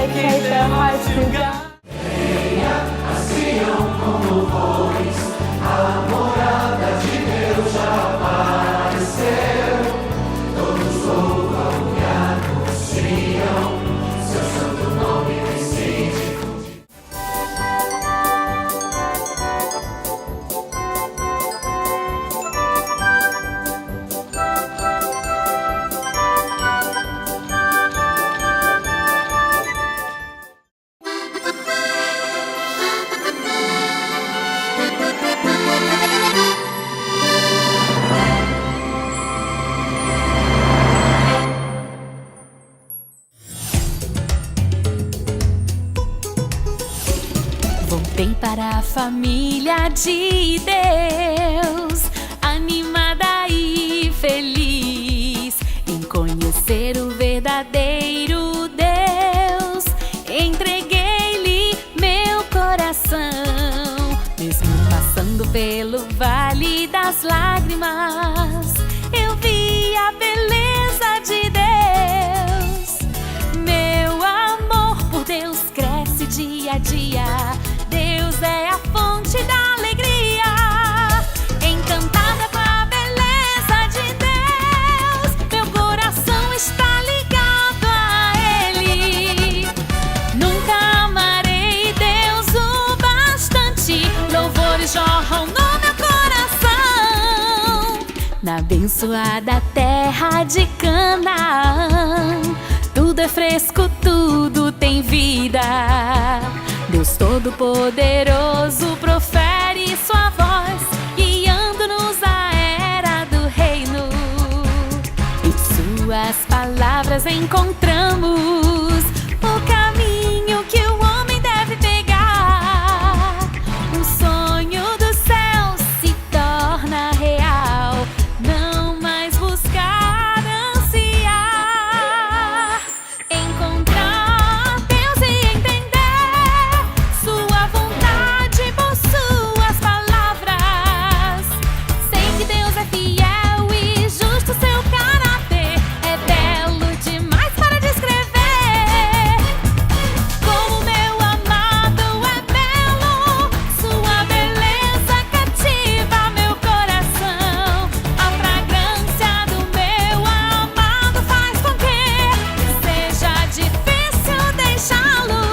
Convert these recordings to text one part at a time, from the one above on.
dedicate their hearts to God. Voltei para a família de Deus, animada e feliz em conhecer o verdadeiro Deus. Entreguei-lhe meu coração, mesmo passando pelo vale das lágrimas. Eu vi a beleza de Deus. Meu amor por Deus cresce dia a dia. Deus é a fonte da alegria. Encantada com a beleza de Deus, meu coração está ligado a Ele. Nunca amarei Deus o bastante. Louvores jorram no meu coração. Na abençoada terra de Canaã, tudo é fresco, tudo tem vida. Deus Todo-Poderoso profere sua voz, guiando-nos à era do reino. Em suas palavras encontramos o caminho que o homem deve pegar. O sonho do céu se torna real, não mais buscar, ansiar. Encontrar Deus e entender sua vontade por suas palavras. Sei que Deus é fiel e justo, seu caráter é belo demais para descrever. Como meu amado é belo, sua beleza cativa meu coração. A fragrância do meu amado faz com que seja difícil deixá-lo.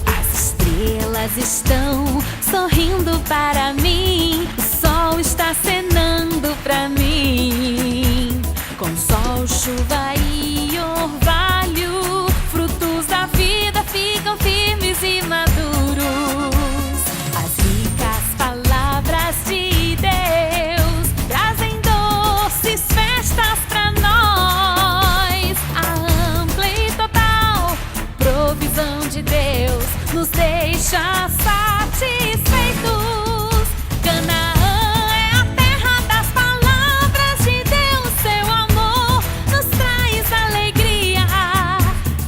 As estrelas estão sorrindo para mim, o sol está acenando para mim. Com sol, chuva e orvalho, frutos da vida ficam firmes e maduros. As ricas palavras de Deus trazem doces festas para nós. A ampla e total provisão de Deus nos deixa satisfeitos. Canaã é a terra das palavras de Deus, seu amor nos traz alegria.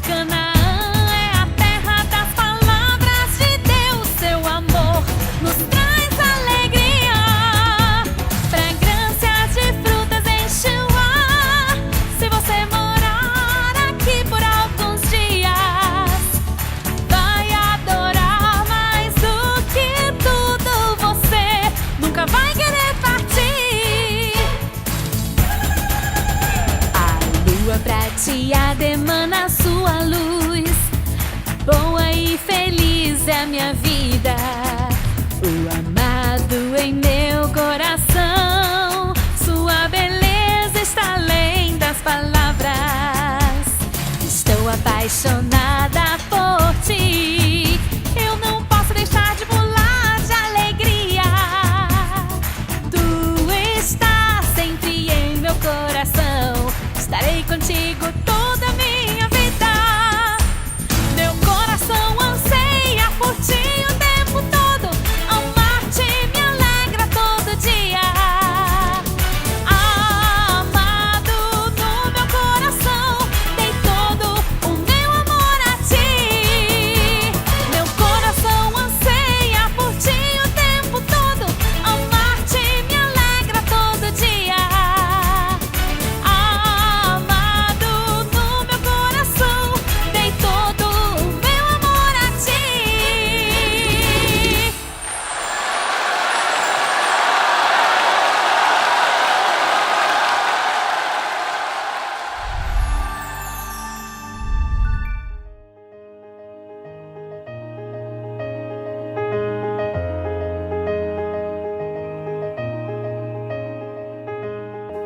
Canaã é a terra das palavras de Deus, seu amor nos traz alegria. Fragrâncias de frutas enchem o ar. Se você morar aqui por alguns dias, vai adorar mais do que tudo. Você nunca vai querer partir. A lua prateada emana sua luz. Boa e feliz é a minha vida. O amado em meu coração. Sua beleza está além das palavras. Estou apaixonada por ti.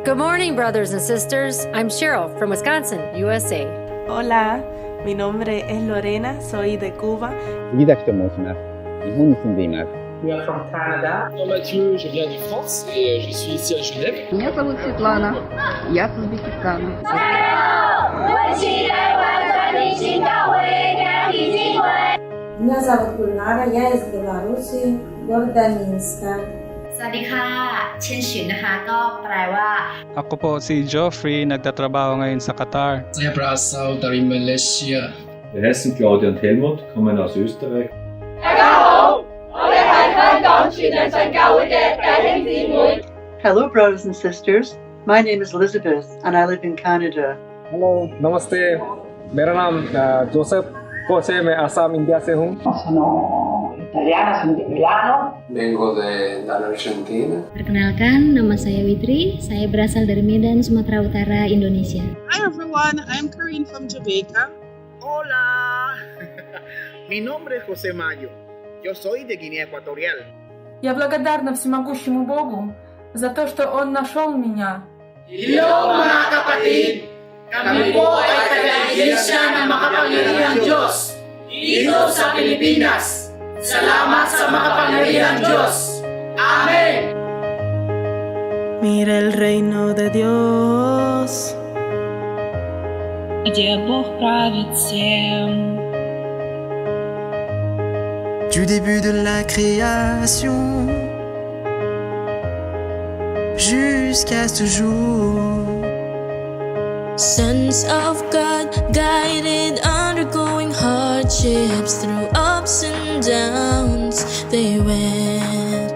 Good morning, brothers and sisters. I'm Cheryl from Wisconsin, USA. Hola, mi nombre es Lorena, soy de Cuba. 杉崎と申します。日本に住んでいます。We are from Canada. Moi Mathieu, je viens de France et je suis ici à Genève. Меня зовут Светлана, я с Узбекистана. Меня зовут Гульнара, я из Беларуси, города Минска. สวัสดีค่ะเช่นฉินนะคะก็แปลว่า Ako po si Geoffrey, nagtatrabaho ngayon sa Qatar. Saya berasal dari Malaysia. Wir heißen Claudia und Helmut, kommen aus Österreich. Hello, brothers and sisters. My name is Elizabeth, and I live in Canada. Hello, namaste. मेरा नाम जोसेफ कोसे मैं असम इंडिया से हूँ. Vengo de la Argentina. Perkenalkan, nama saya Witri. Saya berasal dari Medan, Sumatera Utara, Indonesia. Hi everyone, I'm Corinne from Jamaica. Hola, mi nombre es José Mayo. Yo soy de Guinea Ecuatorial. Я благодарна всемогущему Богу за то, что Он нашел меня. Hello mga kapatid! Kami po ay taga-iglesia ng makapangyarihang Diyos dito sa Pilipinas. Salamat sa makapangyarihang Diyos. Amen! Mira el reino de Dios. Где Бог правит всем. Du début de la création jusqu'à ce jour. Sons of God guided, undergoing hardships through ups and downs they went.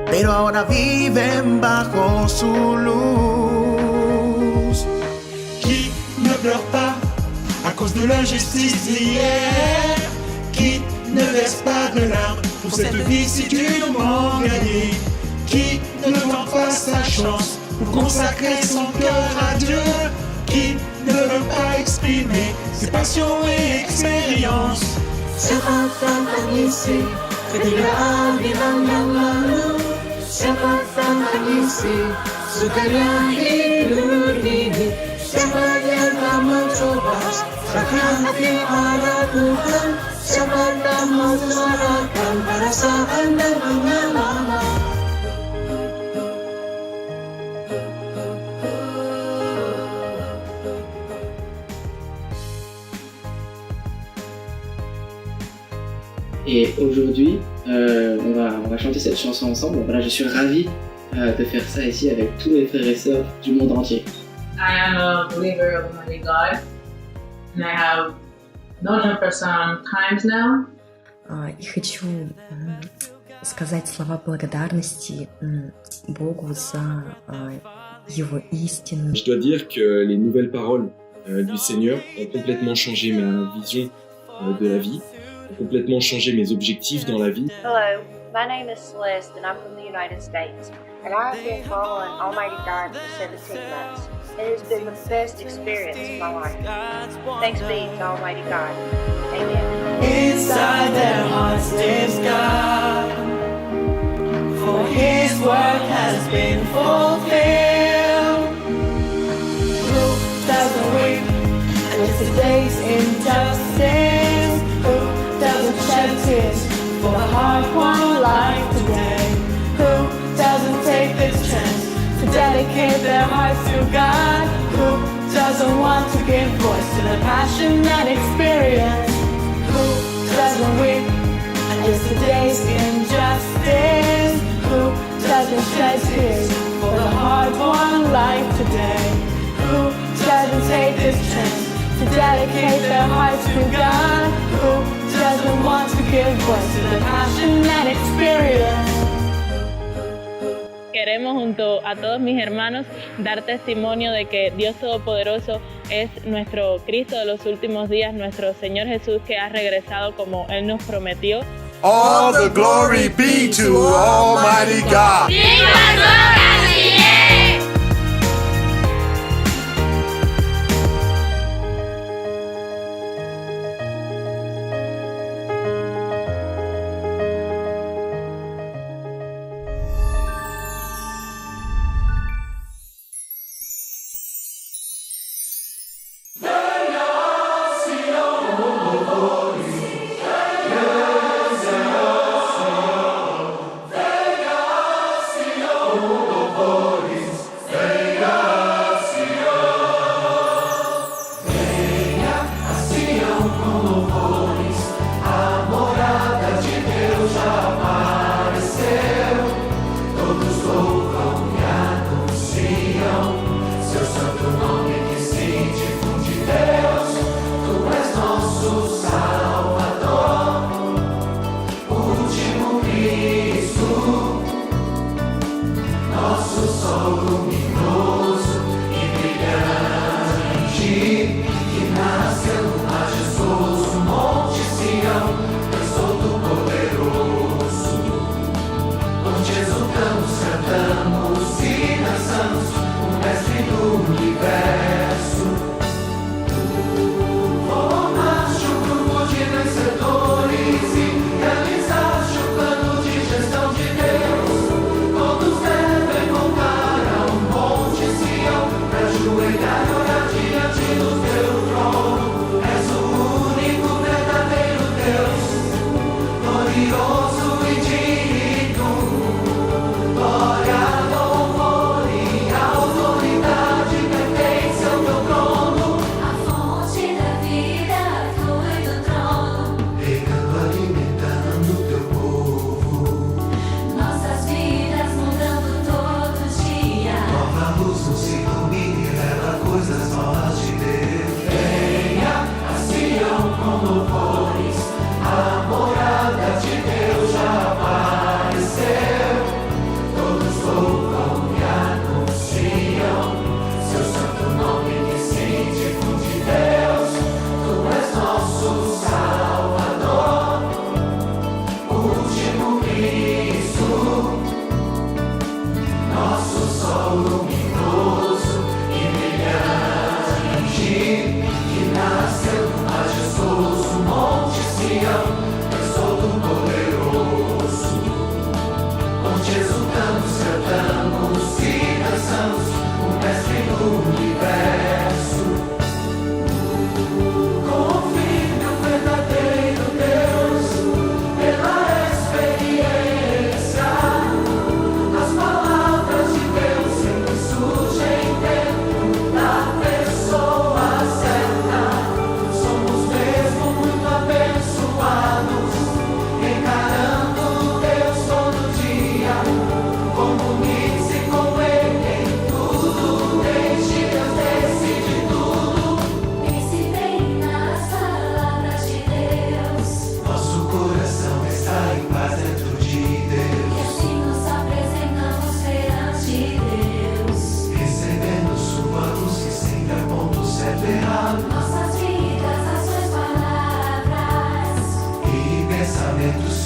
Pero ahora viven bajo su luz. Qui ne pleure pas à cause de l'injustice d'hier? Qui ne verse pas de larmes pour cette vie si durement gagnée? Qui ne tente pas sa chance pour consacrer son cœur à Dieu? Qui ne veut pas exprimer ses passions et expériences? Siapa yang mengisi kegembiraan di yang lalu? Siapa yang mengisi sukanya hidup ini? Siapa yang tak mencoba serahkan hati pada Tuhan? Siapa tak menyuarakan perasaan dan pengalaman? Et aujourd'hui, on va chanter cette chanson ensemble. Voilà, je suis ravi de faire ça ici avec tous les frères et sœurs du monde entier. I am a believer of Almighty God, and I have known Him for some times now. И хочу сказать слова благодарности Богу за Его истину. Je dois dire que les nouvelles paroles du Seigneur ont complètement changé ma vision de la vie, ont complètement changé mes objectifs dans la vie. Hello, my name is Celeste and I'm from the United States. And I've been following Almighty God for 17 months. It has been the best experience of my life. Thanks be to Almighty God. Amen. Inside their hearts lives God, for His work has been fulfilled. Who doesn't weep with today's injustice? Who doesn't shed tears for the hard-won life today? Who doesn't take this chance to dedicate their hearts to God? Who doesn't want to give voice to the passion and experience? Who doesn't weep at yesterday's injustice? Who doesn't shed tears for the hard-won life today? Who doesn't take this chance to dedicate their hearts to God? Who doesn't want to give voice to the passion and experience? Queremos junto a todos mis hermanos dar testimonio de que Dios Todopoderoso es nuestro Cristo de los últimos días, nuestro Señor Jesús que ha regresado como Él nos prometió. All the glory be to Almighty God.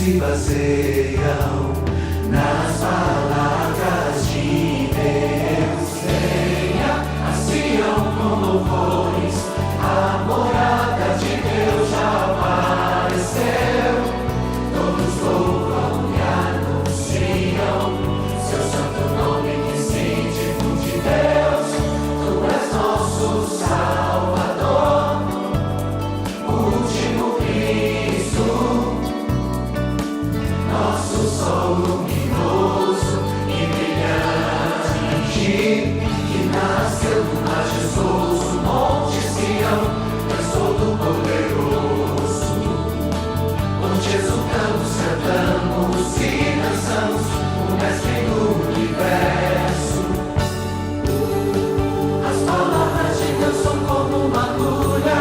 se baseiam nas palavras de Deus. Venha a Sião com louvores, a morada de Deus já apareceu. Todos louvam e anunciam seu santo nome que se difunde. Deus, tu és nosso Salvador, o último Cristo, nosso sol luminoso e brilhante, que nasceu do majestoso Monte Sião, és todo poderoso, onde exultamos, cantamos e dançamos o Mestre do Universo. As palavras de Deus são como uma agulha,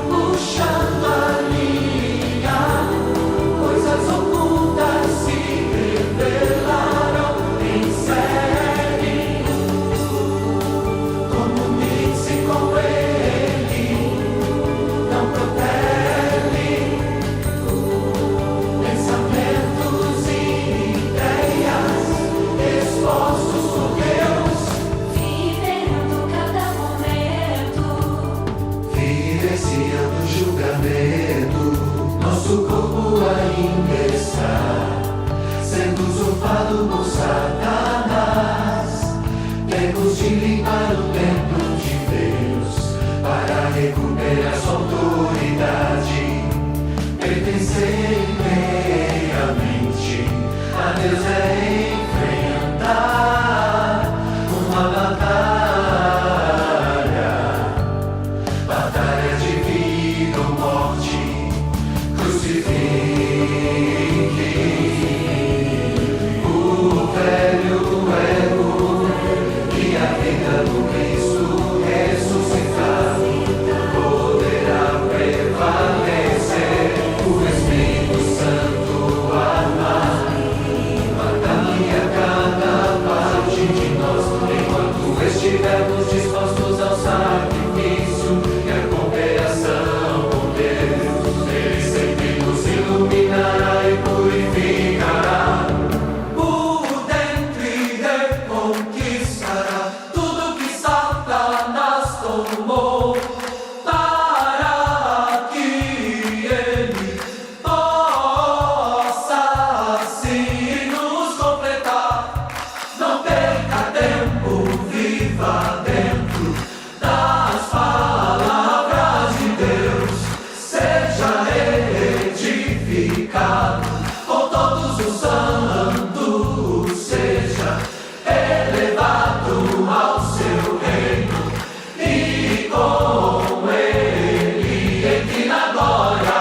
puxando a linha, coisas ocultas se revelaram em série. Comunique-se com Ele, não protele pensamentos e ideias expostos por Deus, vivendo cada momento, vivenciando o julgamento. Nosso corpo ainda está sendo usurpado por Satanás. Temos de limpar o templo de Deus para recuperar sua autoridade. Pertencer inteiramente a Deus é enfrentar uma batalha de vida ou morte. Crucifique o velho ego e a vida do Cristo ressuscitado poderá prevalecer. O Espírito Santo armar batalha cada parte de nós, enquanto estivermos dispostos ao sacrifício e à cooperação com Deus. Ele sempre nos iluminará e purificará por dentro e reconquistará tudo que Satanás tomou, para que Ele possa assim nos completar. Não perca tempo, viva dentro das palavras de Deus. Seja edificado com todos os santos, seja elevado ao seu reino e com Ele entre na glória.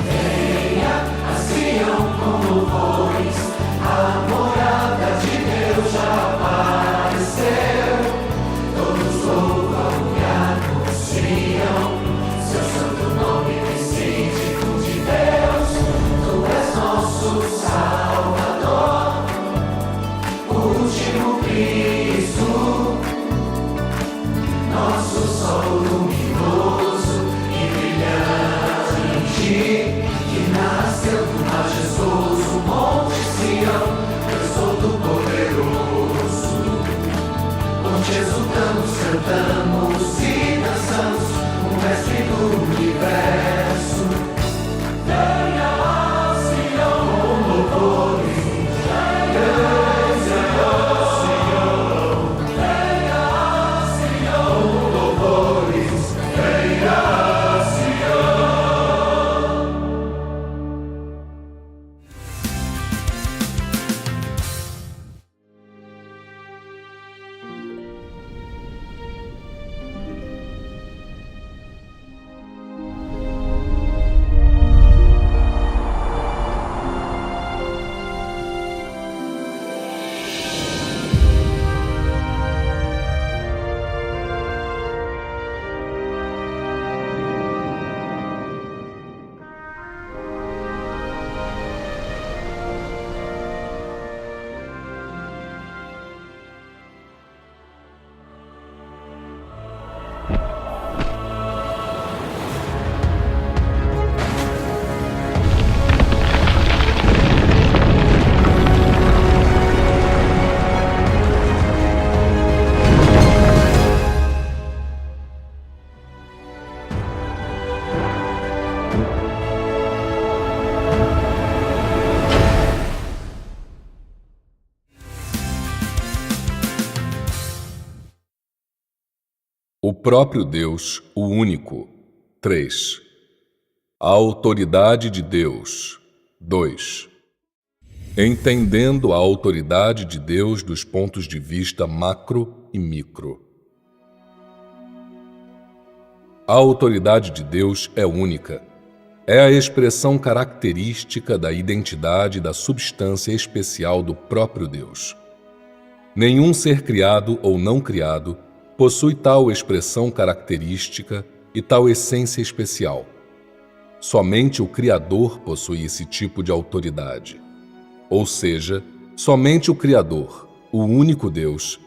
Venha a Sião com louvores, a morada de Deus já apareceu. Todos louvam e anunciam seu santo nome que se difunde. Deus, tu és nosso Salvador, o último Cristo, nosso sol luminoso e brilhante, que nasceu do majestoso Monte Sião, Deus Todo-Poderoso, onde exultamos, cantamos e dançamos o Mestre do Universo. Venha a Sião com louvores, venha a Sião com louvores, venha a Sião. O próprio Deus, o único. 3. A autoridade de Deus. 2. Entendendo a autoridade de Deus dos pontos de vista macro e micro. A autoridade de Deus é única. É a expressão característica da identidade da substância especial do próprio Deus. Nenhum ser criado ou não criado possui tal expressão característica e tal essência especial. Somente o Criador possui esse tipo de autoridade. Ou seja, somente o Criador, o único Deus,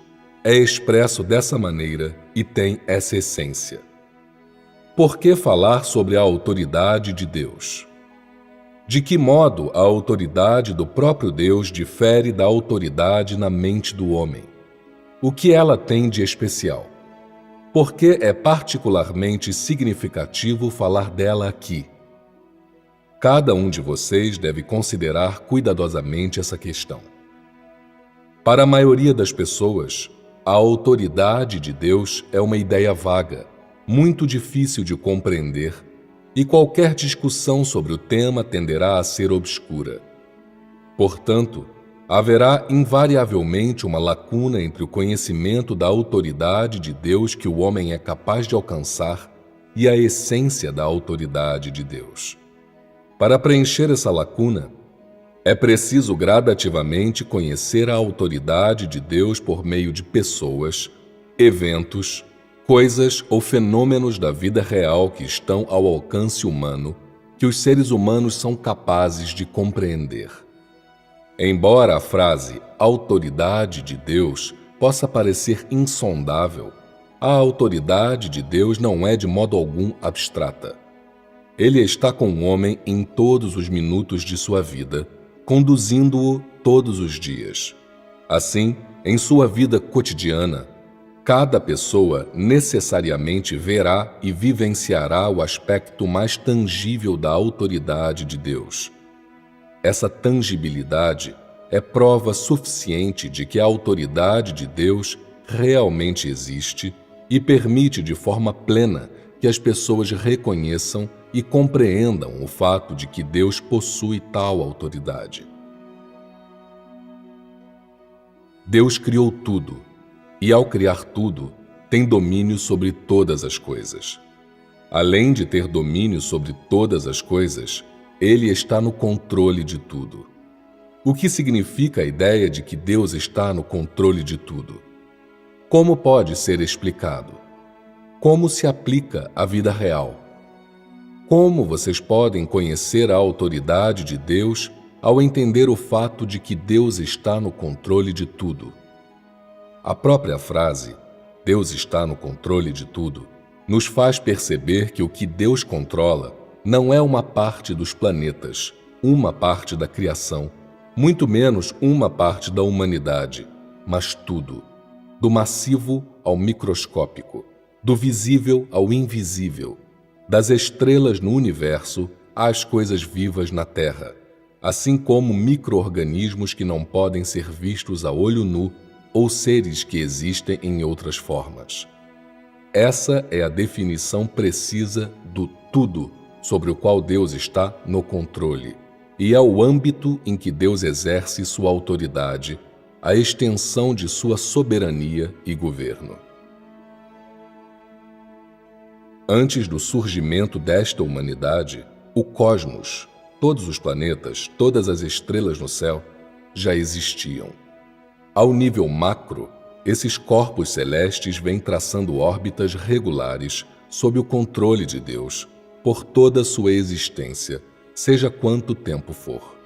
é expresso dessa maneira e tem essa essência. Por que falar sobre a autoridade de Deus? De que modo a autoridade do próprio Deus difere da autoridade na mente do homem? O que ela tem de especial? Por que é particularmente significativo falar dela aqui? Cada um de vocês deve considerar cuidadosamente essa questão. Para a maioria das pessoas, a autoridade de Deus é uma ideia vaga, muito difícil de compreender, e qualquer discussão sobre o tema tenderá a ser obscura. Portanto, haverá invariavelmente uma lacuna entre o conhecimento da autoridade de Deus que o homem é capaz de alcançar e a essência da autoridade de Deus. Para preencher essa lacuna, é preciso gradativamente conhecer a autoridade de Deus por meio de pessoas, eventos, coisas ou fenômenos da vida real que estão ao alcance humano, que os seres humanos são capazes de compreender. Embora a frase autoridade de Deus possa parecer insondável, a autoridade de Deus não é de modo algum abstrata. Ele está com o homem em todos os minutos de sua vida, conduzindo-o todos os dias. Assim, em sua vida cotidiana, cada pessoa necessariamente verá e vivenciará o aspecto mais tangível da autoridade de Deus. Essa tangibilidade é prova suficiente de que a autoridade de Deus realmente existe e permite de forma plena que as pessoas reconheçam e compreendam o fato de que Deus possui tal autoridade. Deus criou tudo, e ao criar tudo, tem domínio sobre todas as coisas. Além de ter domínio sobre todas as coisas, Ele está no controle de tudo. O que significa a ideia de que Deus está no controle de tudo? Como pode ser explicado? Como se aplica à vida real? Como vocês podem conhecer a autoridade de Deus ao entender o fato de que Deus está no controle de tudo? A própria frase, Deus está no controle de tudo, nos faz perceber que o que Deus controla não é uma parte dos planetas, uma parte da criação, muito menos uma parte da humanidade, mas tudo, do massivo ao microscópico, do visível ao invisível, das estrelas no universo às coisas vivas na Terra, assim como micro-organismos que não podem ser vistos a olho nu ou seres que existem em outras formas. Essa é a definição precisa do tudo sobre o qual Deus está no controle, e é o âmbito em que Deus exerce sua autoridade, a extensão de sua soberania e governo. Antes do surgimento desta humanidade, o cosmos, todos os planetas, todas as estrelas no céu, já existiam. Ao nível macro, esses corpos celestes vêm traçando órbitas regulares sob o controle de Deus, por toda a sua existência, seja quanto tempo for.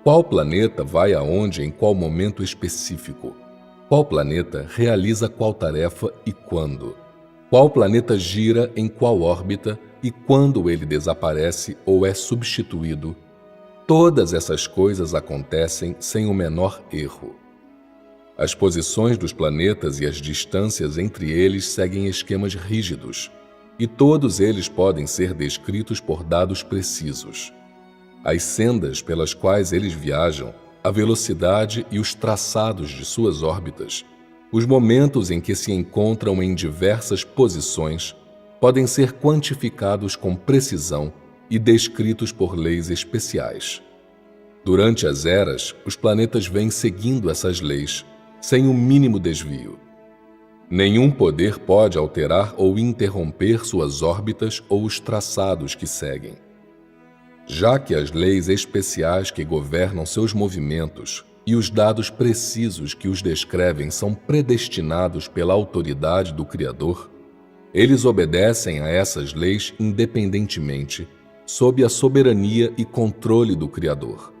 Qual planeta vai aonde em qual momento específico? Qual planeta realiza qual tarefa e quando? Qual planeta gira em qual órbita e quando ele desaparece ou é substituído? Todas essas coisas acontecem sem o menor erro. As posições dos planetas e as distâncias entre eles seguem esquemas rígidos, e todos eles podem ser descritos por dados precisos. As sendas pelas quais eles viajam, a velocidade e os traçados de suas órbitas, os momentos em que se encontram em diversas posições podem ser quantificados com precisão e descritos por leis especiais. Durante as eras, os planetas vêm seguindo essas leis, sem o mínimo desvio. Nenhum poder pode alterar ou interromper suas órbitas ou os traçados que seguem. Já que as leis especiais que governam seus movimentos e os dados precisos que os descrevem são predestinados pela autoridade do Criador, eles obedecem a essas leis independentemente, sob a soberania e controle do Criador.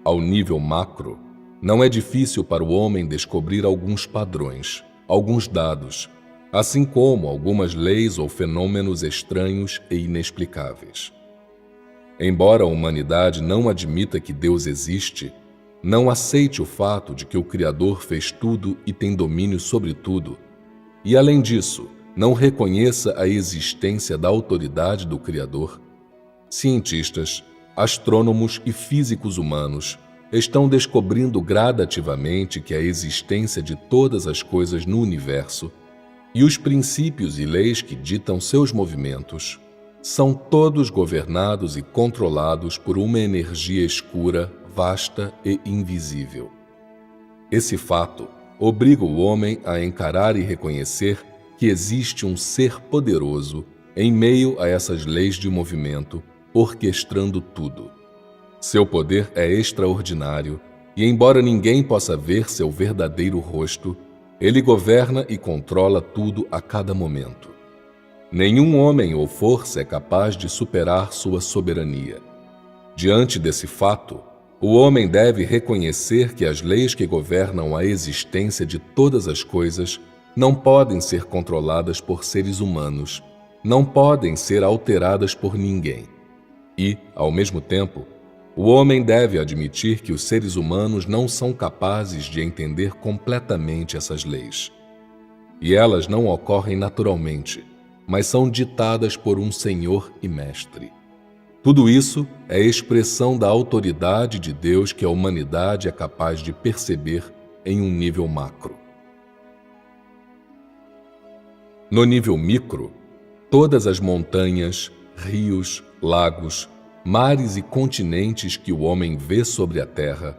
Ao nível macro, não é difícil para o homem descobrir alguns padrões, alguns dados, assim como algumas leis ou fenômenos estranhos e inexplicáveis. Embora a humanidade não admita que Deus existe, não aceite o fato de que o Criador fez tudo e tem domínio sobre tudo, e além disso, não reconheça a existência da autoridade do Criador, cientistas, astrônomos e físicos humanos estão descobrindo gradativamente que a existência de todas as coisas no universo e os princípios e leis que ditam seus movimentos são todos governados e controlados por uma energia escura, vasta e invisível. Esse fato obriga o homem a encarar e reconhecer que existe um ser poderoso em meio a essas leis de movimento, orquestrando tudo. Seu poder é extraordinário e, embora ninguém possa ver seu verdadeiro rosto, ele governa e controla tudo a cada momento. Nenhum homem ou força é capaz de superar sua soberania. Diante desse fato, o homem deve reconhecer que as leis que governam a existência de todas as coisas não podem ser controladas por seres humanos, não podem ser alteradas por ninguém. E, ao mesmo tempo, o homem deve admitir que os seres humanos não são capazes de entender completamente essas leis. E elas não ocorrem naturalmente, mas são ditadas por um Senhor e Mestre. Tudo isso é expressão da autoridade de Deus que a humanidade é capaz de perceber em um nível macro. No nível micro, todas as montanhas, rios, lagos, mares e continentes que o homem vê sobre a terra,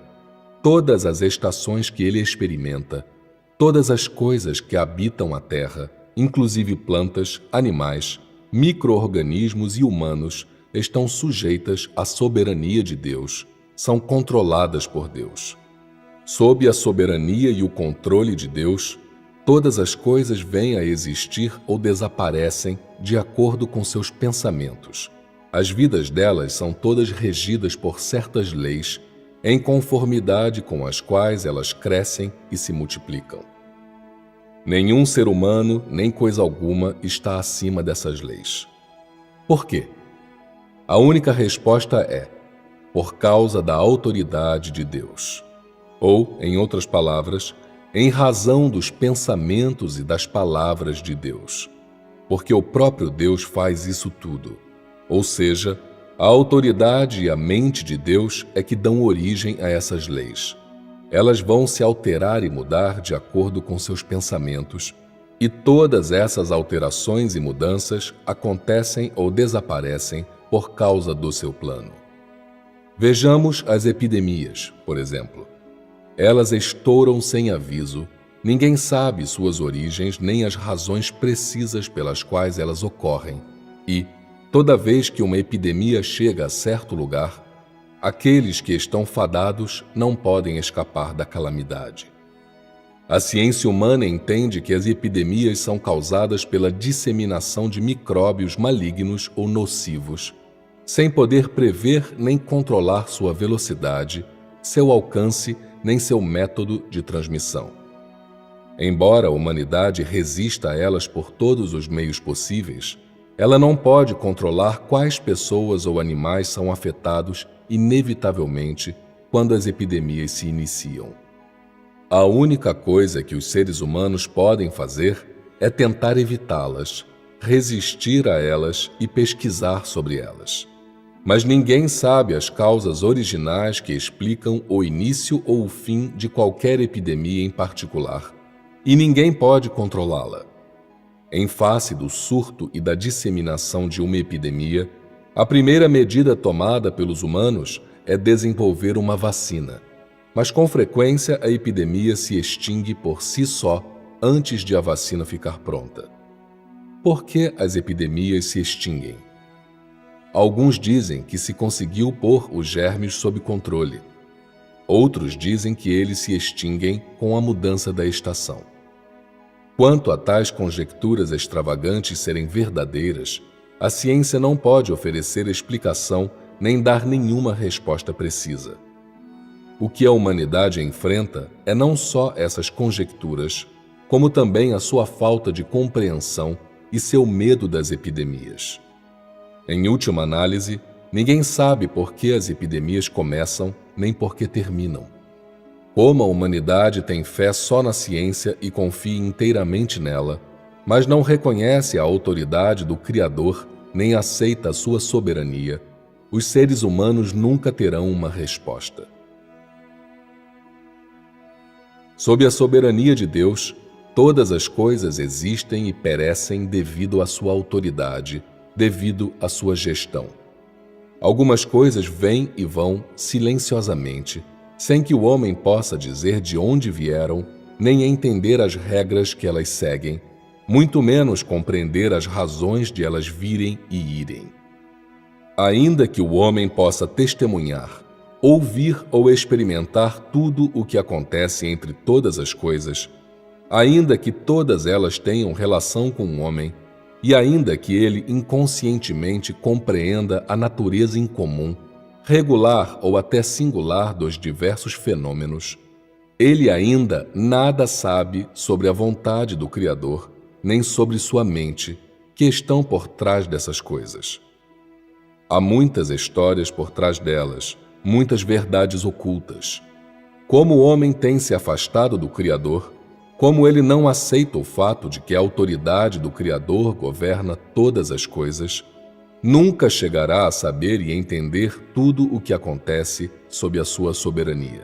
todas as estações que ele experimenta, todas as coisas que habitam a terra, inclusive plantas, animais, micro-organismos e humanos, estão sujeitas à soberania de Deus, são controladas por Deus. Sob a soberania e o controle de Deus, todas as coisas vêm a existir ou desaparecem de acordo com seus pensamentos. As vidas delas são todas regidas por certas leis, em conformidade com as quais elas crescem e se multiplicam. Nenhum ser humano, nem coisa alguma, está acima dessas leis. Por quê? A única resposta é: por causa da autoridade de Deus. Ou, em outras palavras, em razão dos pensamentos e das palavras de Deus. Porque o próprio Deus faz isso tudo. Ou seja, a autoridade e a mente de Deus é que dão origem a essas leis. Elas vão se alterar e mudar de acordo com seus pensamentos, e todas essas alterações e mudanças acontecem ou desaparecem por causa do seu plano. Vejamos as epidemias, por exemplo. Elas estouram sem aviso, ninguém sabe suas origens nem as razões precisas pelas quais elas ocorrem, e, toda vez que uma epidemia chega a certo lugar, aqueles que estão fadados não podem escapar da calamidade. A ciência humana entende que as epidemias são causadas pela disseminação de micróbios malignos ou nocivos, sem poder prever nem controlar sua velocidade, seu alcance, nem seu método de transmissão. Embora a humanidade resista a elas por todos os meios possíveis, ela não pode controlar quais pessoas ou animais são afetados inevitavelmente quando as epidemias se iniciam. A única coisa que os seres humanos podem fazer é tentar evitá-las, resistir a elas e pesquisar sobre elas. Mas ninguém sabe as causas originais que explicam o início ou o fim de qualquer epidemia em particular, e ninguém pode controlá-la. Em face do surto e da disseminação de uma epidemia, a primeira medida tomada pelos humanos é desenvolver uma vacina, mas com frequência a epidemia se extingue por si só antes de a vacina ficar pronta. Por que as epidemias se extinguem? Alguns dizem que se conseguiu pôr os germes sob controle. Outros dizem que eles se extinguem com a mudança da estação. Quanto a tais conjecturas extravagantes serem verdadeiras, a ciência não pode oferecer explicação nem dar nenhuma resposta precisa. O que a humanidade enfrenta é não só essas conjecturas, como também a sua falta de compreensão e seu medo das epidemias. Em última análise, ninguém sabe por que as epidemias começam nem por que terminam. Como a humanidade tem fé só na ciência e confia inteiramente nela, mas não reconhece a autoridade do Criador nem aceita a sua soberania, os seres humanos nunca terão uma resposta. Sob a soberania de Deus, todas as coisas existem e perecem devido à sua autoridade, devido à sua gestão. Algumas coisas vêm e vão silenciosamente, sem que o homem possa dizer de onde vieram, nem entender as regras que elas seguem, muito menos compreender as razões de elas virem e irem. Ainda que o homem possa testemunhar, ouvir ou experimentar tudo o que acontece entre todas as coisas, ainda que todas elas tenham relação com o homem, e ainda que ele inconscientemente compreenda a natureza incomum, regular ou até singular dos diversos fenômenos, ele ainda nada sabe sobre a vontade do Criador, nem sobre sua mente, que estão por trás dessas coisas. Há muitas histórias por trás delas, muitas verdades ocultas. Como o homem tem se afastado do Criador, como ele não aceita o fato de que a autoridade do Criador governa todas as coisas, nunca chegará a saber e entender tudo o que acontece sob a sua soberania.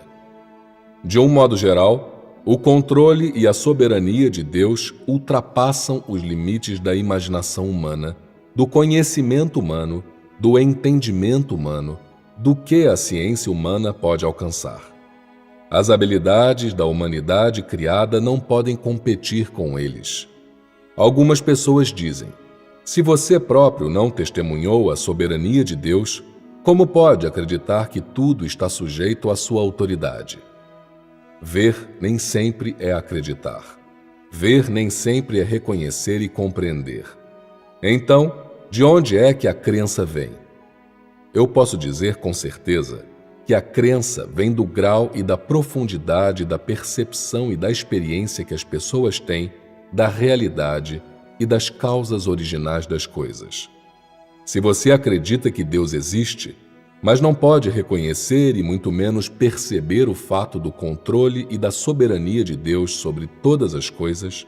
De um modo geral, o controle e a soberania de Deus ultrapassam os limites da imaginação humana, do conhecimento humano, do entendimento humano, do que a ciência humana pode alcançar. As habilidades da humanidade criada não podem competir com eles. Algumas pessoas dizem: se você próprio não testemunhou a soberania de Deus, como pode acreditar que tudo está sujeito à sua autoridade? Ver nem sempre é acreditar. Ver nem sempre é reconhecer e compreender. Então, de onde é que a crença vem? Eu posso dizer com certeza que a crença vem do grau e da profundidade da percepção e da experiência que as pessoas têm da realidade e das causas originais das coisas. Se você acredita que Deus existe, mas não pode reconhecer e muito menos perceber o fato do controle e da soberania de Deus sobre todas as coisas,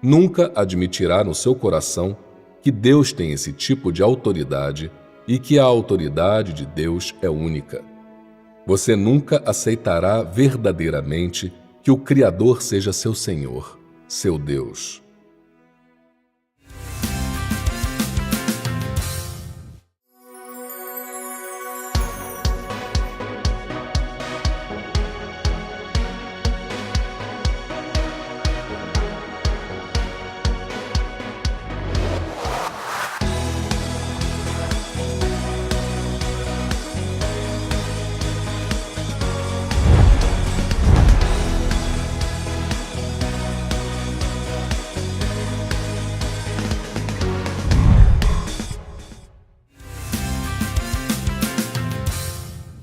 nunca admitirá no seu coração que Deus tem esse tipo de autoridade e que a autoridade de Deus é única. Você nunca aceitará verdadeiramente que o Criador seja seu Senhor, seu Deus.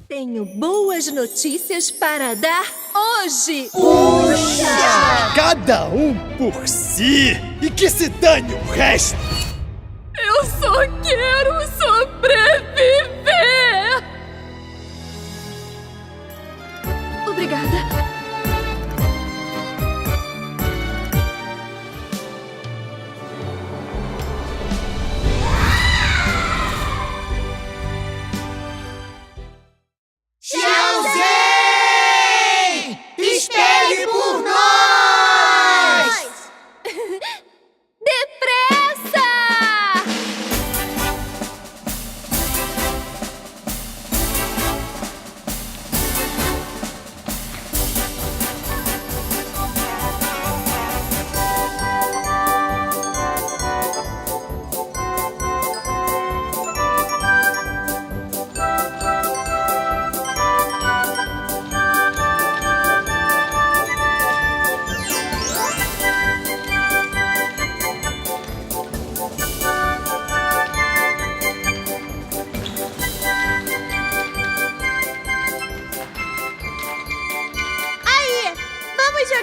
Tenho boas notícias para dar hoje! Puxa! Cada um por si! E que se dane o resto! Eu só quero sobreviver! Obrigada. Xiaozhen! Espere por nós!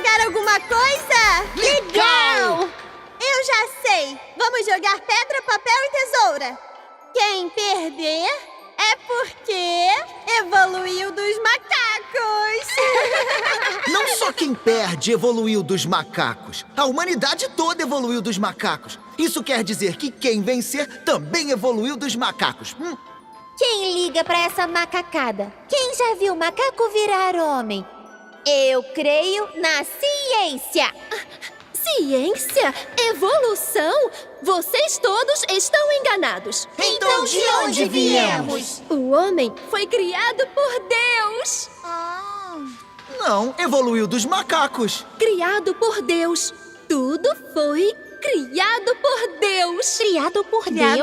jogar alguma coisa? Legal! Eu já sei! Vamos jogar pedra, papel e tesoura! Quem perder é porque evoluiu dos macacos! Não só quem perde evoluiu dos macacos. A humanidade toda evoluiu dos macacos. Isso quer dizer que quem vencer também evoluiu dos macacos. Quem liga pra essa macacada? Quem já viu macaco virar homem? Eu creio na ciência. Ciência? Evolução? Vocês todos estão enganados. Então de onde viemos? O homem foi criado por Deus. Não, evoluiu dos macacos. Criado por Deus. Tudo foi criado por Deus. Criado por Deus?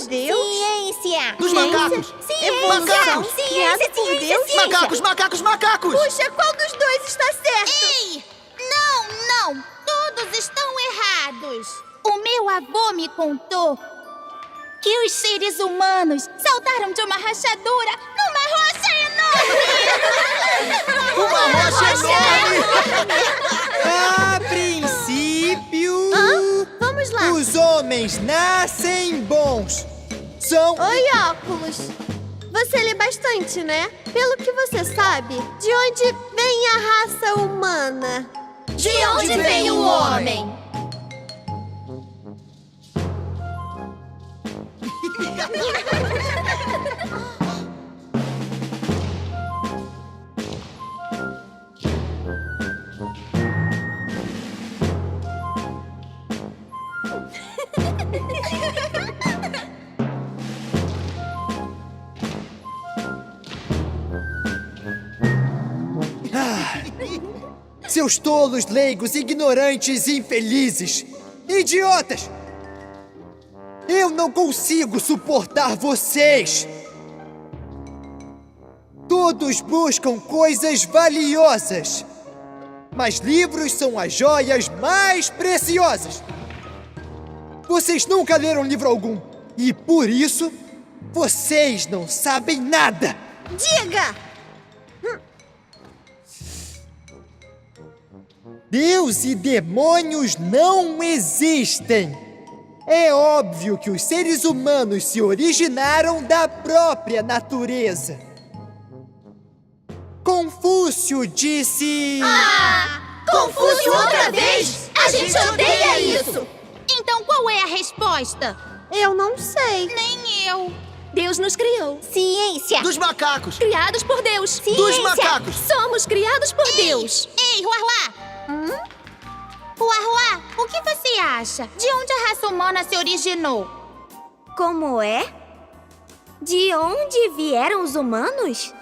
Ciência. Dos macacos. Ciência. Macacos. Ciência por Deus. Macacos, macacos, macacos. Puxa, qual dos dois está certo? Ei! Não. Todos estão errados. O meu avô me contou que os seres humanos saltaram de uma rachadura numa rocha enorme. Uma rocha enorme. A princípio... Vamos lá. Os homens nascem bons. São... Oi, óculos. Você lê bastante, né? Pelo que você sabe, de onde vem a raça humana? De onde vem o homem? Seus tolos, leigos, ignorantes e infelizes! Idiotas! Eu não consigo suportar vocês! Todos buscam coisas valiosas, mas livros são as joias mais preciosas! Vocês nunca leram livro algum, e por isso, vocês não sabem nada! Diga! Deus e demônios não existem. É óbvio que os seres humanos se originaram da própria natureza. Confúcio disse... Confúcio outra vez? A gente odeia isso! Então qual é a resposta? Eu não sei. Nem eu. Deus nos criou. Ciência. Dos macacos. Criados por Deus. Ciência. Dos macacos. Somos criados por Deus. Ei, Ruarruá! Ruarruá, o que você acha? De onde a raça humana se originou? Como é? De onde vieram os humanos?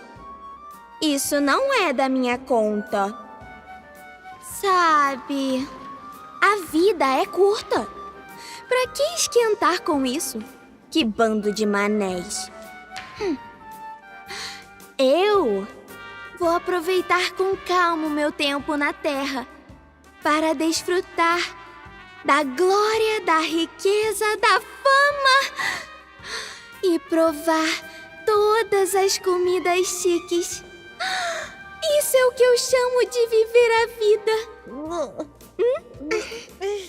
Isso não é da minha conta. Sabe, a vida é curta. Pra que esquentar com isso? Que bando de manés. Eu vou aproveitar com calma o meu tempo na Terra para desfrutar da glória, da riqueza, da fama e provar todas as comidas chiques. Isso é o que eu chamo de viver a vida.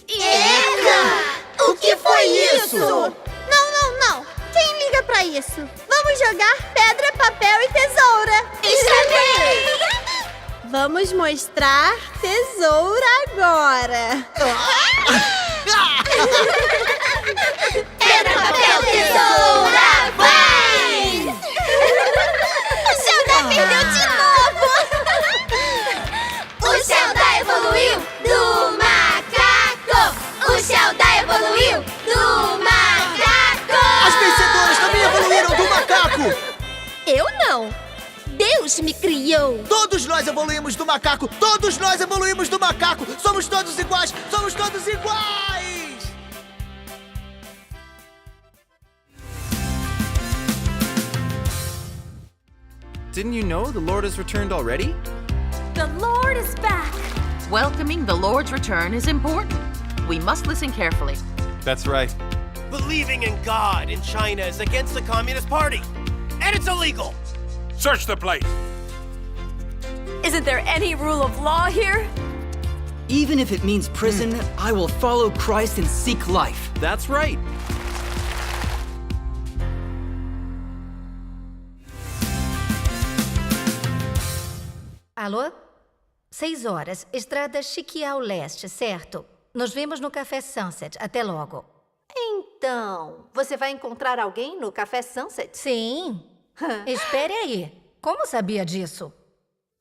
Eca! O que foi isso? Não. Quem liga pra isso? Vamos jogar pedra, papel e tesoura. Está bem! Vamos mostrar tesoura agora. Pedra, papel, tesoura, vai! O Sheldon perdeu de novo! O Sheldon evoluiu do macaco! O Sheldon evoluiu do macaco! As vencedoras também evoluíram do macaco! Eu não! Deus me criou! Todos nós evoluímos do macaco! Todos nós evoluímos do macaco! Somos todos iguais! Somos todos iguais! Didn't you know the Lord has returned already? The Lord is back. Welcoming the Lord's return is important. We must listen carefully. That's right. Believing in God in China is against the Communist Party, and it's illegal. Search the place. Isn't there any rule of law here? Even if it means prison, I will follow Christ and seek life. That's right. Alô? 6 horas, Estrada Chiquial Leste, certo? Nos vemos no Café Sunset. Até logo. Então, você vai encontrar alguém no Café Sunset? Sim. Espere aí. Como sabia disso?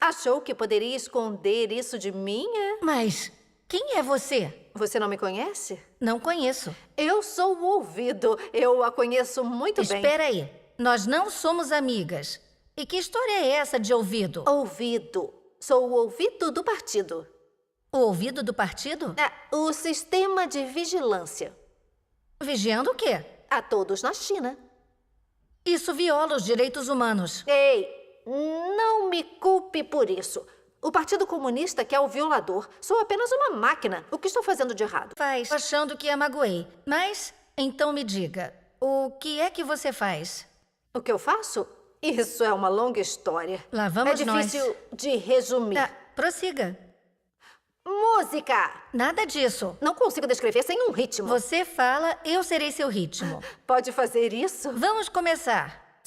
Achou que poderia esconder isso de mim, é? Mas quem é você? Você não me conhece? Não conheço. Eu sou o Ouvido. Eu a conheço muito bem. Espera aí. Nós não somos amigas. E que história é essa de ouvido? Ouvido. Sou o ouvido do partido. O ouvido do partido? É, o sistema de vigilância. Vigiando o quê? A todos na China. Isso viola os direitos humanos. Ei, não me culpe por isso. O Partido Comunista quer o violador. Sou apenas uma máquina. O que estou fazendo de errado? Faz, achando que a magoei. Mas, então me diga, o que é que você faz? O que eu faço? Isso é uma longa história. Lá vamos nós. É difícil de resumir. Prossiga. Música! Nada disso. Não consigo descrever sem um ritmo. Você fala, eu serei seu ritmo. Pode fazer isso? Vamos começar.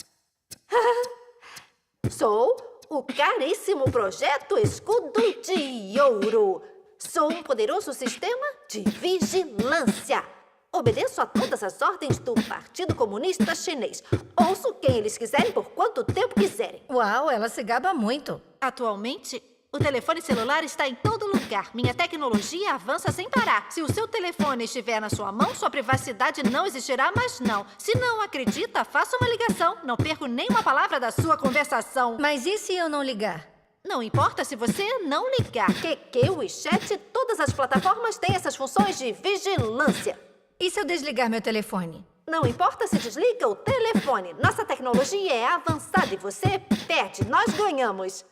Sou o caríssimo projeto Escudo de Ouro. Sou um poderoso sistema de vigilância. Obedeço a todas as ordens do Partido Comunista Chinês. Ouço quem eles quiserem por quanto tempo quiserem. Uau, ela se gaba muito. Atualmente, o telefone celular está em todo lugar. Minha tecnologia avança sem parar. Se o seu telefone estiver na sua mão, sua privacidade não existirá mais não. Se não acredita, faça uma ligação. Não perco nenhuma palavra da sua conversação. Mas e se eu não ligar? Não importa se você não ligar. QQ, WeChat, todas as plataformas têm essas funções de vigilância. E se eu desligar meu telefone? Não importa se desliga o telefone. Nossa tecnologia é avançada e você perde. Nós ganhamos.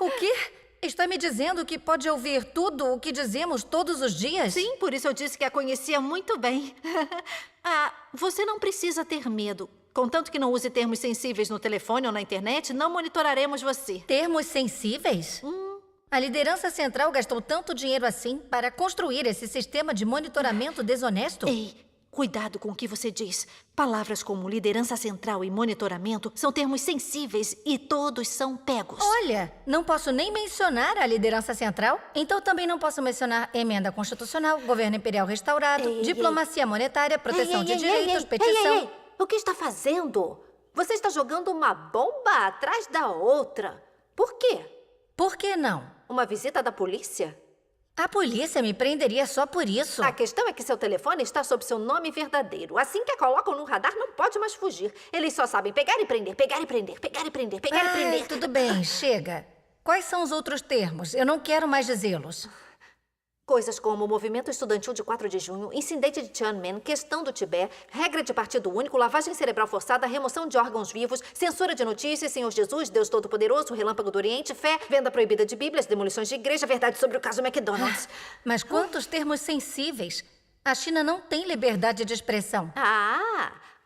O quê? Está me dizendo que pode ouvir tudo o que dizemos todos os dias? Sim, por isso eu disse que a conhecia muito bem. Você não precisa ter medo. Contanto que não use termos sensíveis no telefone ou na internet, não monitoraremos você. Termos sensíveis? A liderança central gastou tanto dinheiro assim para construir esse sistema de monitoramento desonesto? Ei, cuidado com o que você diz. Palavras como liderança central e monitoramento são termos sensíveis e todos são pegos. Olha, não posso nem mencionar a liderança central, então também não posso mencionar emenda constitucional, governo imperial restaurado, diplomacia monetária, proteção de direitos, petição... O que está fazendo? Você está jogando uma bomba atrás da outra. Por quê? Por que não? Uma visita da polícia? A polícia me prenderia só por isso. A questão é que seu telefone está sob seu nome verdadeiro. Assim que a colocam no radar, não pode mais fugir. Eles só sabem pegar e prender, pegar e prender, pegar e prender, pegar e prender. Tudo bem, chega. Quais são os outros termos? Eu não quero mais dizê-los. Coisas como o movimento estudantil de 4 de junho, incidente de Tiananmen, questão do Tibete, regra de partido único, lavagem cerebral forçada, remoção de órgãos vivos, censura de notícias, Senhor Jesus, Deus Todo-Poderoso, Relâmpago do Oriente, fé, venda proibida de bíblias, demolições de igreja, verdade sobre o caso McDonald's. Mas quantos termos sensíveis? A China não tem liberdade de expressão.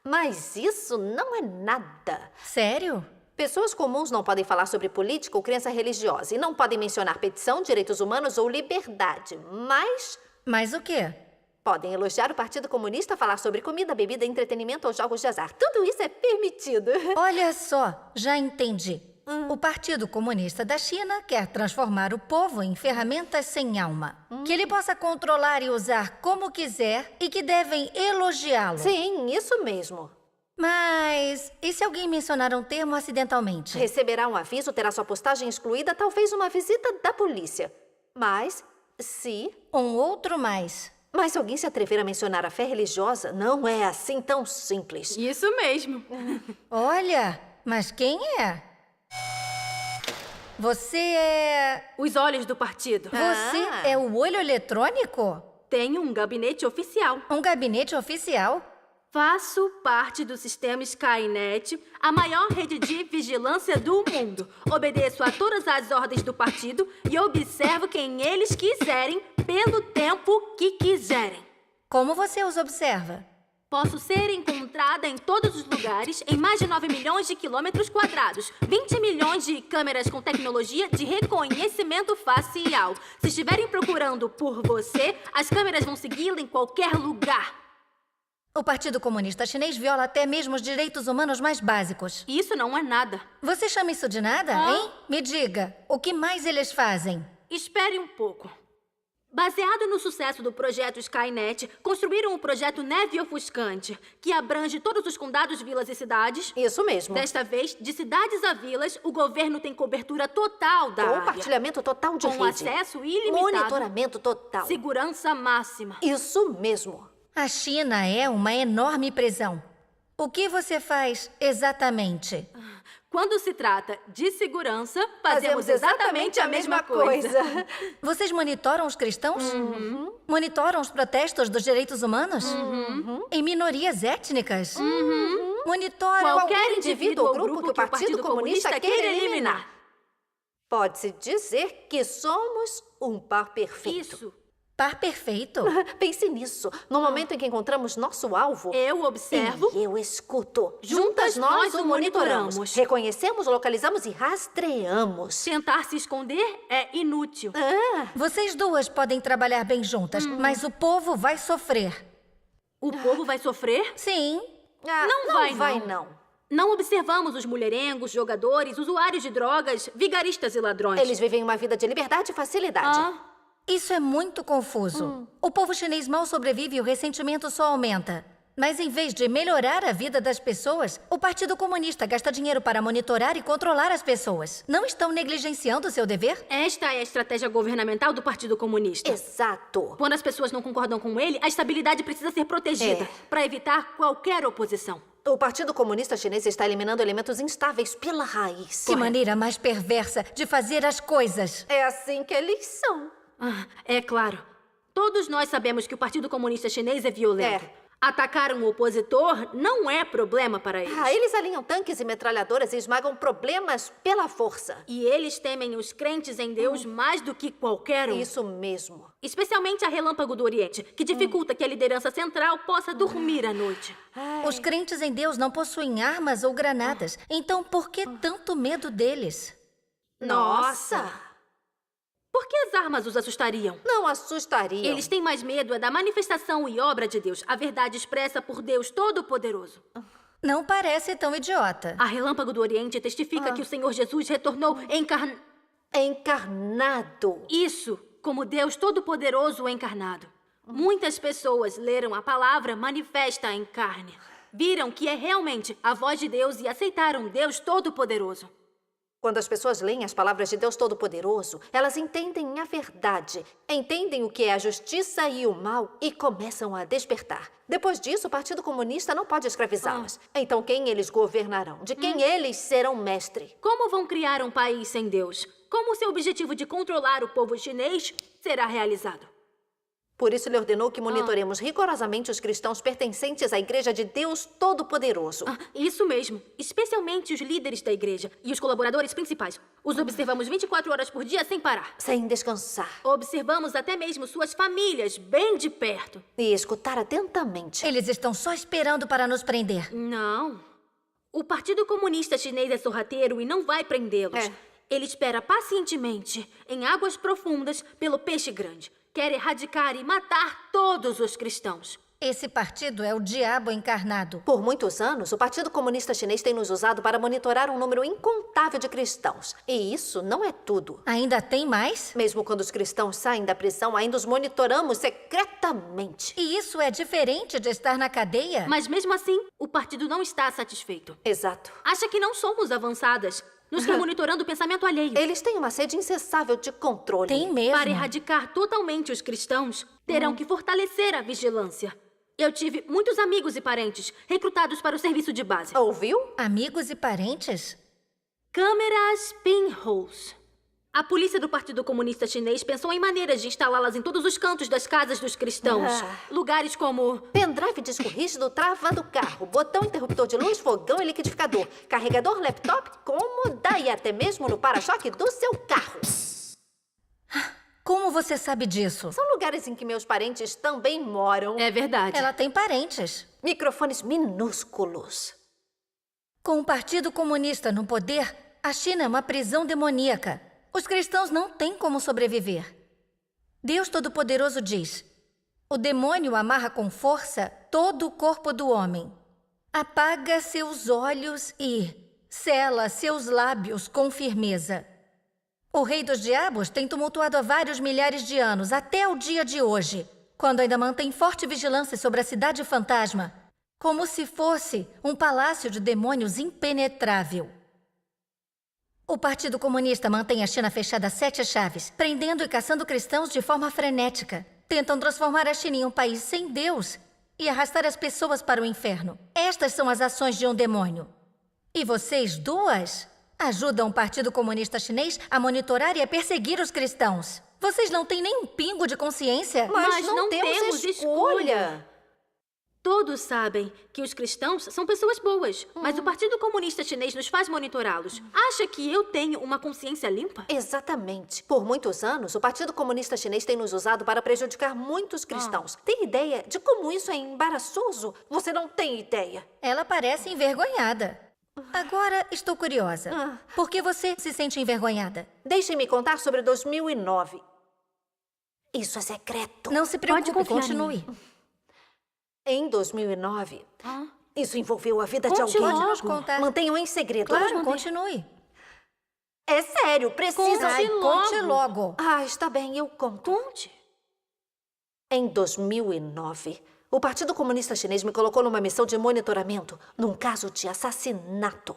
Mas isso não é nada. Sério? Pessoas comuns não podem falar sobre política ou crença religiosa e não podem mencionar petição, direitos humanos ou liberdade, mas... Mas o quê? Podem elogiar o Partido Comunista, falar sobre comida, bebida, entretenimento ou jogos de azar. Tudo isso é permitido. Olha só, já entendi. O Partido Comunista da China quer transformar o povo em ferramentas sem alma. Que ele possa controlar e usar como quiser e que devem elogiá-lo. Sim, isso mesmo. Mas e se alguém mencionar um termo acidentalmente? Receberá um aviso, terá sua postagem excluída, talvez uma visita da polícia. Mas, se... Um outro mais. Mas se alguém se atrever a mencionar a fé religiosa, não é assim tão simples. Isso mesmo. Olha, mas quem é? Você é... Os olhos do partido. Você é o olho eletrônico? Tenho um gabinete oficial. Um gabinete oficial? Faço parte do sistema Skynet, a maior rede de vigilância do mundo. Obedeço a todas as ordens do partido e observo quem eles quiserem pelo tempo que quiserem. Como você os observa? Posso ser encontrada em todos os lugares, em mais de 9 milhões de quilômetros quadrados. 20 milhões de câmeras com tecnologia de reconhecimento facial. Se estiverem procurando por você, as câmeras vão segui-la em qualquer lugar. O Partido Comunista Chinês viola até mesmo os direitos humanos mais básicos. Isso não é nada. Você chama isso de nada, hein? Me diga, o que mais eles fazem? Espere um pouco. Baseado no sucesso do projeto Skynet, construíram o projeto Neve Ofuscante, que abrange todos os condados, vilas e cidades. Isso mesmo. Desta vez, de cidades a vilas, o governo tem cobertura total da área. Compartilhamento total de com rede. Acesso ilimitado. Monitoramento total. Segurança máxima. Isso mesmo. A China é uma enorme prisão. O que você faz exatamente? Quando se trata de segurança, fazemos exatamente a mesma coisa. Vocês monitoram os cristãos? Monitoram os protestos dos direitos humanos? Em minorias étnicas? Monitoram qualquer indivíduo ou grupo que o Partido Comunista queira eliminar. Pode-se dizer que somos um par perfeito. Isso. Par perfeito? Pense nisso. No momento em que encontramos nosso alvo... Eu observo... E eu escuto. Juntas nós o monitoramos. Reconhecemos, localizamos e rastreamos. Tentar se esconder é inútil. Vocês duas podem trabalhar bem juntas, mas o povo vai sofrer. O povo vai sofrer? Sim. Não vai, não. Não observamos os mulherengos, jogadores, usuários de drogas, vigaristas e ladrões. Eles vivem uma vida de liberdade e facilidade. Isso é muito confuso. O povo chinês mal sobrevive e o ressentimento só aumenta. Mas em vez de melhorar a vida das pessoas, o Partido Comunista gasta dinheiro para monitorar e controlar as pessoas. Não estão negligenciando seu dever? Esta é a estratégia governamental do Partido Comunista. Exato. Quando as pessoas não concordam com ele, a estabilidade precisa ser protegida para evitar qualquer oposição. O Partido Comunista Chinês está eliminando elementos instáveis pela raiz. Que maneira mais perversa de fazer as coisas. É assim que eles são. É claro. Todos nós sabemos que o Partido Comunista Chinês é violento. Atacar um opositor não é problema para eles. Eles alinham tanques e metralhadoras e esmagam problemas pela força. E eles temem os crentes em Deus mais do que qualquer um. Isso mesmo. Especialmente a Relâmpago do Oriente, que dificulta que a liderança central possa dormir à noite. Os crentes em Deus não possuem armas ou granadas. Então por que tanto medo deles? Nossa! Por que as armas os assustariam? Não assustariam. Eles têm mais medo da manifestação e obra de Deus, a verdade expressa por Deus Todo-Poderoso. Não parece tão idiota. A Relâmpago do Oriente testifica que o Senhor Jesus retornou encarnado. Isso, como Deus Todo-Poderoso encarnado. Muitas pessoas leram a palavra manifesta em carne. Viram que é realmente a voz de Deus e aceitaram Deus Todo-Poderoso. Quando as pessoas leem as palavras de Deus Todo-Poderoso, elas entendem a verdade, entendem o que é a justiça e o mal e começam a despertar. Depois disso, o Partido Comunista não pode escravizá-las. Então quem eles governarão? De quem eles serão mestre? Como vão criar um país sem Deus? Como seu objetivo de controlar o povo chinês será realizado? Por isso ele ordenou que monitoremos rigorosamente os cristãos pertencentes à Igreja de Deus Todo-Poderoso. Isso mesmo. Especialmente os líderes da igreja e os colaboradores principais. Os observamos 24 horas por dia sem parar. Sem descansar. Observamos até mesmo suas famílias bem de perto. E escutar atentamente. Eles estão só esperando para nos prender. Não. O Partido Comunista Chinês é sorrateiro e não vai prendê-los. Ele espera pacientemente, em águas profundas, pelo peixe grande. Quer erradicar e matar todos os cristãos. Esse partido é o diabo encarnado. Por muitos anos, o Partido Comunista Chinês tem nos usado para monitorar um número incontável de cristãos. E isso não é tudo. Ainda tem mais? Mesmo quando os cristãos saem da prisão, ainda os monitoramos secretamente. E isso é diferente de estar na cadeia? Mas mesmo assim, o partido não está satisfeito. Exato. Acha que não somos avançadas. Nos quer monitorando o pensamento alheio. Eles têm uma sede incessável de controle. Tem mesmo. Para erradicar totalmente os cristãos, terão que fortalecer a vigilância. Eu tive muitos amigos e parentes recrutados para o serviço de base. Ouviu? Amigos e parentes? Câmeras pinholes. A polícia do Partido Comunista Chinês pensou em maneiras de instalá-las em todos os cantos das casas dos cristãos. Lugares como... pendrive, disco rígido, trava do carro, botão interruptor de luz, fogão e liquidificador, carregador, laptop, cômoda e até mesmo no para-choque do seu carro. Como você sabe disso? São lugares em que meus parentes também moram. É verdade. Ela tem parentes. Microfones minúsculos. Com o Partido Comunista no poder, a China é uma prisão demoníaca. Os cristãos não têm como sobreviver. Deus Todo-Poderoso diz: o demônio amarra com força todo o corpo do homem. Apaga seus olhos e sela seus lábios com firmeza. O rei dos diabos tem tumultuado há vários milhares de anos, até o dia de hoje, quando ainda mantém forte vigilância sobre a cidade fantasma, como se fosse um palácio de demônios impenetrável. O Partido Comunista mantém a China fechada a 7 chaves, prendendo e caçando cristãos de forma frenética. Tentam transformar a China em um país sem Deus e arrastar as pessoas para o inferno. Estas são as ações de um demônio. E vocês duas ajudam o Partido Comunista Chinês a monitorar e a perseguir os cristãos. Vocês não têm nem um pingo de consciência? Mas não temos escolha. Todos sabem que os cristãos são pessoas boas, mas o Partido Comunista Chinês nos faz monitorá-los. Acha que eu tenho uma consciência limpa? Exatamente. Por muitos anos, o Partido Comunista Chinês tem nos usado para prejudicar muitos cristãos. Tem ideia de como isso é embaraçoso? Você não tem ideia. Ela parece envergonhada. Agora estou curiosa. Por que você se sente envergonhada? Deixem-me contar sobre 2009. Isso é secreto. Não se preocupe, continue. Em 2009, isso envolveu a vida de alguém. Pode nos contar. Mantenham em segredo. Claro, continue. É sério, precisa... Conte logo. Está bem, eu conto. Conte. Em 2009, o Partido Comunista Chinês me colocou numa missão de monitoramento num caso de assassinato.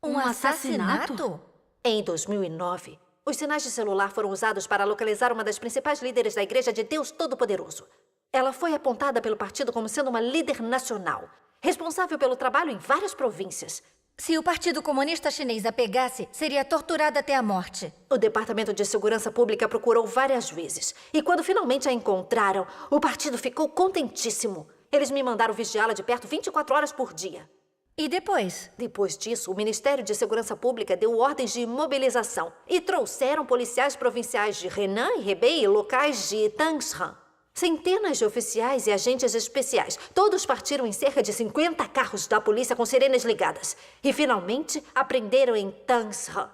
Um assassinato? Em 2009, os sinais de celular foram usados para localizar uma das principais líderes da Igreja de Deus Todo-Poderoso. Ela foi apontada pelo partido como sendo uma líder nacional, responsável pelo trabalho em várias províncias. Se o Partido Comunista Chinês a pegasse, seria torturada até a morte. O Departamento de Segurança Pública procurou várias vezes. E quando finalmente a encontraram, o partido ficou contentíssimo. Eles me mandaram vigiá-la de perto 24 horas por dia. E depois? Depois disso, o Ministério de Segurança Pública deu ordens de mobilização e trouxeram policiais provinciais de Henan e Hebei e locais de Tangshan. Centenas de oficiais e agentes especiais. Todos partiram em cerca de 50 carros da polícia com sirenes ligadas. E, finalmente, apreenderam em Tangshan.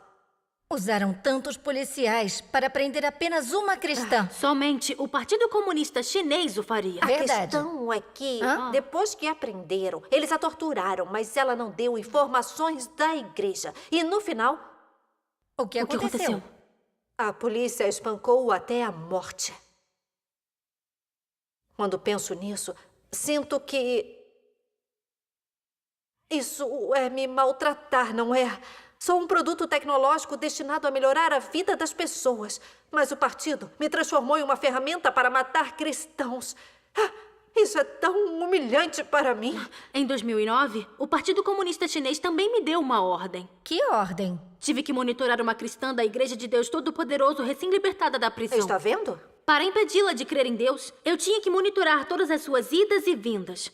Usaram tantos policiais para prender apenas uma cristã. Somente o Partido Comunista Chinês o faria. A questão é que, depois que a prenderam, eles a torturaram, mas ela não deu informações da igreja. E, no final... O que aconteceu? A polícia a espancou até a morte. Quando penso nisso, sinto que... isso é me maltratar, não é? Sou um produto tecnológico destinado a melhorar a vida das pessoas. Mas o partido me transformou em uma ferramenta para matar cristãos. Isso é tão humilhante para mim. Em 2009, o Partido Comunista Chinês também me deu uma ordem. Que ordem? Tive que monitorar uma cristã da Igreja de Deus Todo-Poderoso recém-libertada da prisão. Está vendo? Para impedi-la de crer em Deus, eu tinha que monitorar todas as suas idas e vindas.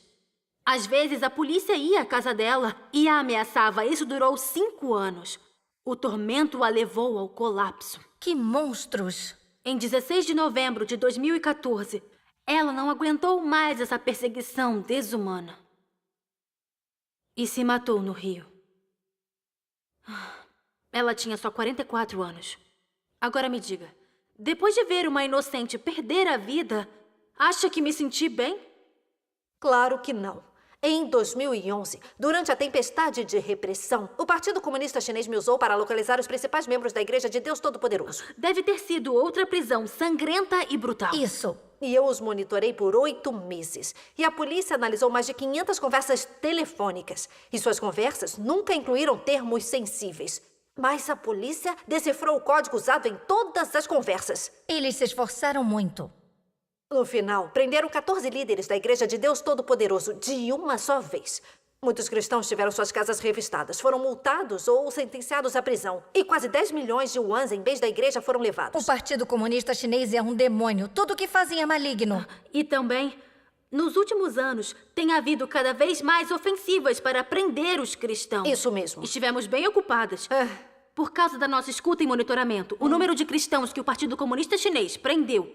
Às vezes, a polícia ia à casa dela e a ameaçava. Isso durou 5 anos. O tormento a levou ao colapso. Que monstros! Em 16 de novembro de 2014, ela não aguentou mais essa perseguição desumana. E se matou no Rio. Ela tinha só 44 anos. Agora me diga, depois de ver uma inocente perder a vida, acha que me senti bem? Claro que não. Em 2011, durante a tempestade de repressão, o Partido Comunista Chinês me usou para localizar os principais membros da Igreja de Deus Todo-Poderoso. Deve ter sido outra prisão sangrenta e brutal. Isso. E eu os monitorei por 8 meses. E a polícia analisou mais de 500 conversas telefônicas. E suas conversas nunca incluíram termos sensíveis. Mas a polícia decifrou o código usado em todas as conversas. Eles se esforçaram muito. No final, prenderam 14 líderes da Igreja de Deus Todo-Poderoso de uma só vez. Muitos cristãos tiveram suas casas revistadas, foram multados ou sentenciados à prisão. E quase 10 milhões de yuans em bens da igreja foram levados. O Partido Comunista Chinês é um demônio. Tudo o que fazem é maligno. E também, nos últimos anos, tem havido cada vez mais ofensivas para prender os cristãos. Isso mesmo. Estivemos bem ocupadas. Por causa da nossa escuta e monitoramento, o número de cristãos que o Partido Comunista Chinês prendeu,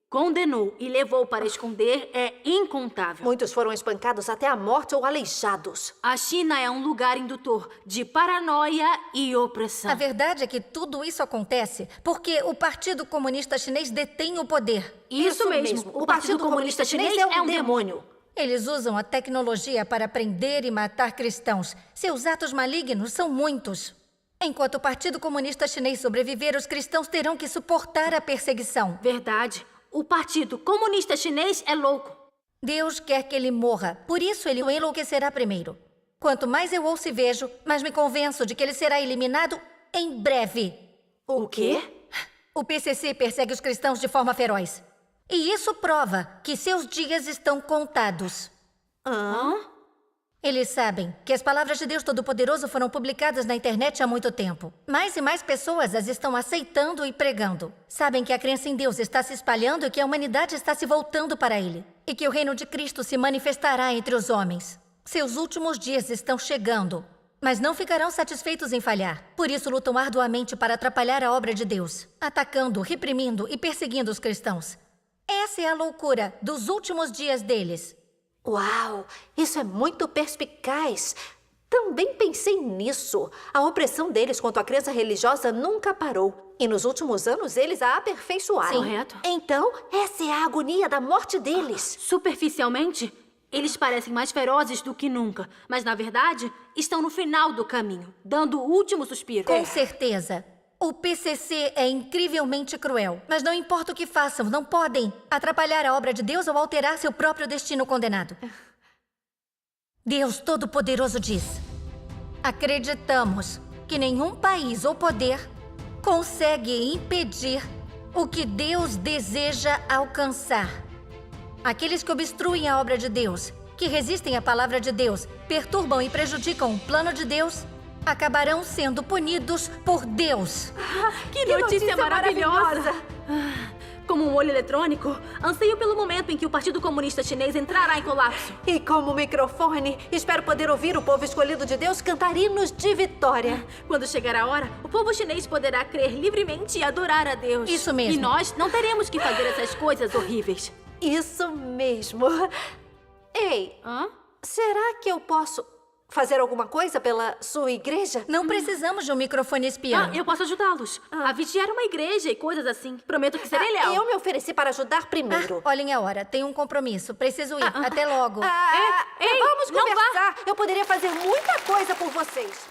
condenou e levou para esconder é incontável. Muitos foram espancados até a morte ou aleijados. A China é um lugar indutor de paranoia e opressão. A verdade é que tudo isso acontece porque o Partido Comunista Chinês detém o poder. Isso mesmo. O Partido Comunista Chinês é um demônio. Eles usam a tecnologia para prender e matar cristãos. Seus atos malignos são muitos. Enquanto o Partido Comunista Chinês sobreviver, os cristãos terão que suportar a perseguição. Verdade. O Partido Comunista Chinês é louco. Deus quer que ele morra, por isso ele o enlouquecerá primeiro. Quanto mais eu ouço e vejo, mais me convenço de que ele será eliminado em breve. O quê? O PCC persegue os cristãos de forma feroz. E isso prova que seus dias estão contados. Eles sabem que as palavras de Deus Todo-Poderoso foram publicadas na internet há muito tempo. Mais e mais pessoas as estão aceitando e pregando. Sabem que a crença em Deus está se espalhando e que a humanidade está se voltando para Ele. E que o reino de Cristo se manifestará entre os homens. Seus últimos dias estão chegando, mas não ficarão satisfeitos em falhar. Por isso lutam arduamente para atrapalhar a obra de Deus, atacando, reprimindo e perseguindo os cristãos. Essa é a loucura dos últimos dias deles. Uau, isso é muito perspicaz. Também pensei nisso. A opressão deles quanto à crença religiosa nunca parou. E nos últimos anos eles a aperfeiçoaram. Correto. Então, essa é a agonia da morte deles. Superficialmente, eles parecem mais ferozes do que nunca. Mas, na verdade, estão no final do caminho, dando o último suspiro. Com certeza. O PCC é incrivelmente cruel, mas não importa o que façam, não podem atrapalhar a obra de Deus ou alterar seu próprio destino condenado. Deus Todo-Poderoso diz: acreditamos que nenhum país ou poder consegue impedir o que Deus deseja alcançar. Aqueles que obstruem a obra de Deus, que resistem à palavra de Deus, perturbam e prejudicam o plano de Deus, acabarão sendo punidos por Deus. Que notícia maravilhosa! Como um olho eletrônico, anseio pelo momento em que o Partido Comunista Chinês entrará em colapso. E como microfone, espero poder ouvir o povo escolhido de Deus cantar hinos de vitória. Quando chegar a hora, o povo chinês poderá crer livremente e adorar a Deus. Isso mesmo. E nós não teremos que fazer essas coisas horríveis. Isso mesmo. Ei, será que eu posso fazer alguma coisa pela sua igreja? Não precisamos de um microfone espião. Eu posso ajudá-los a vigiar uma igreja e coisas assim. Prometo que serei leal. Eu me ofereci para ajudar primeiro. Olhem a hora, tenho um compromisso. Preciso ir. Até logo. Vamos conversar. Eu poderia fazer muita coisa por vocês.